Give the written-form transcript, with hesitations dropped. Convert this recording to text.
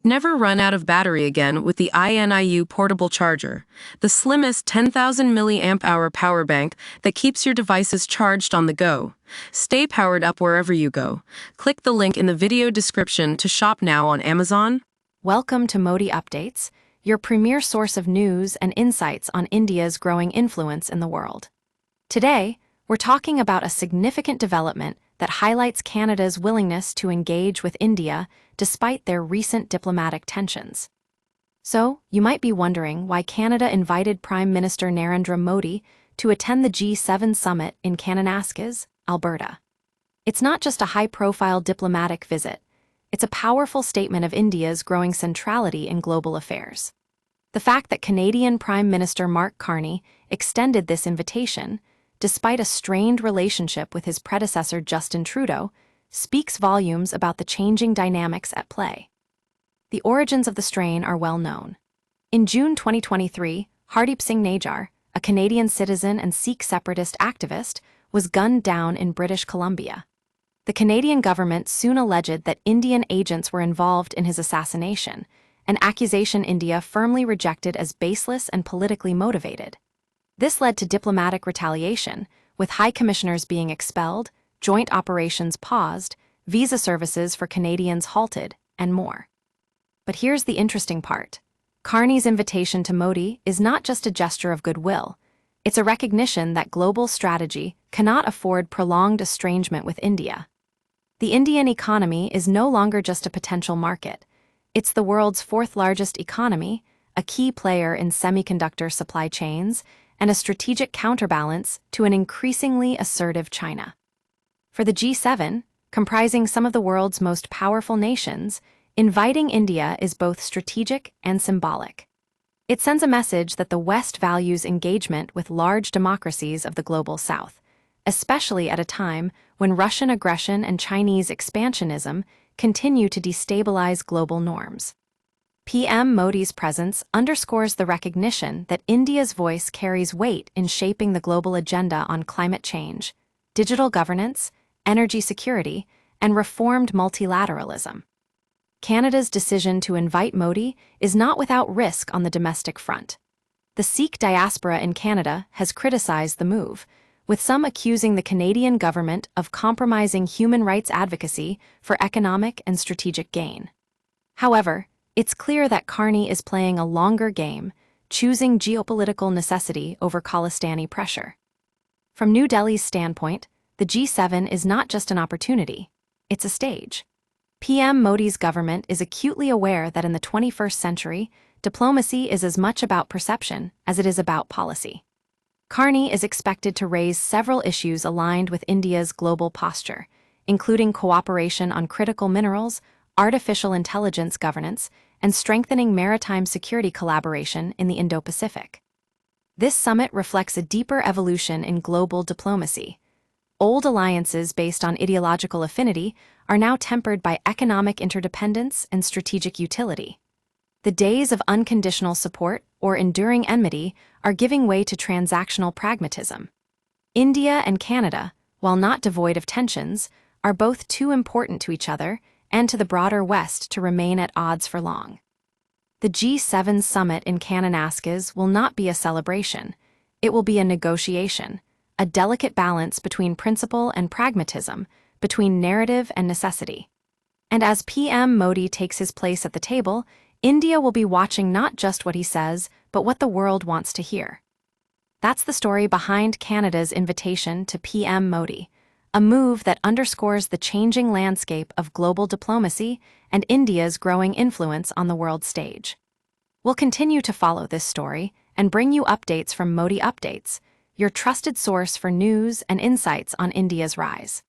Never run out of battery again with the INIU portable charger, the slimmest 10,000 mAh power bank that keeps your devices charged on the go. Stay powered up wherever you go. Click the link in the video description to shop now on Amazon. Welcome to ModiUpdates, your premier source of news and insights on India's growing influence in the world. Today, we're talking about a significant development that highlights Canada's willingness to engage with India despite their recent diplomatic tensions. So, you might be wondering why Canada invited Prime Minister Narendra Modi to attend the G7 summit in Kananaskis, Alberta. It's not just a high-profile diplomatic visit. It's a powerful statement of India's growing centrality in global affairs. The fact that Canadian Prime Minister Mark Carney extended this invitation, despite a strained relationship with his predecessor Justin Trudeau, speaks volumes about the changing dynamics at play. The origins of the strain are well known. In June 2023, Hardeep Singh Nijjar, a Canadian citizen and Sikh separatist activist, was gunned down in British Columbia. The Canadian government soon alleged that Indian agents were involved in his assassination, an accusation India firmly rejected as baseless and politically motivated. This led to diplomatic retaliation, with high commissioners being expelled, joint operations paused, visa services for Canadians halted, and more. But here's the interesting part. Carney's invitation to Modi is not just a gesture of goodwill. It's a recognition that global strategy cannot afford prolonged estrangement with India. The Indian economy is no longer just a potential market. It's the world's fourth-largest economy, a key player in semiconductor supply chains, and a strategic counterbalance to an increasingly assertive China. For the G7, comprising some of the world's most powerful nations, inviting India is both strategic and symbolic. It sends a message that the West values engagement with large democracies of the global South, especially at a time when Russian aggression and Chinese expansionism continue to destabilize global norms. PM Modi's presence underscores the recognition that India's voice carries weight in shaping the global agenda on climate change, digital governance, energy security, and reformed multilateralism. Canada's decision to invite Modi is not without risk on the domestic front. The Sikh diaspora in Canada has criticized the move, with some accusing the Canadian government of compromising human rights advocacy for economic and strategic gain. However, it's clear that Carney is playing a longer game, choosing geopolitical necessity over Khalistani pressure. From New Delhi's standpoint, the G7 is not just an opportunity, it's a stage. PM Modi's government is acutely aware that in the 21st century, diplomacy is as much about perception as it is about policy. Carney is expected to raise several issues aligned with India's global posture, including cooperation on critical minerals, artificial intelligence governance, and strengthening maritime security collaboration in the Indo-Pacific. This summit reflects a deeper evolution in global diplomacy. Old alliances based on ideological affinity are now tempered by economic interdependence and strategic utility. The days of unconditional support or enduring enmity are giving way to transactional pragmatism. India and Canada, while not devoid of tensions, are both too important to each other and to the broader West to remain at odds for long. The G7 summit in Kananaskis will not be a celebration. It will be a negotiation, a delicate balance between principle and pragmatism, between narrative and necessity. And as PM Modi takes his place at the table, India will be watching not just what he says, but what the world wants to hear. That's the story behind Canada's invitation to PM Modi, a move that underscores the changing landscape of global diplomacy and India's growing influence on the world stage. We'll continue to follow this story and bring you updates from ModiUpdates, your trusted source for news and insights on India's rise.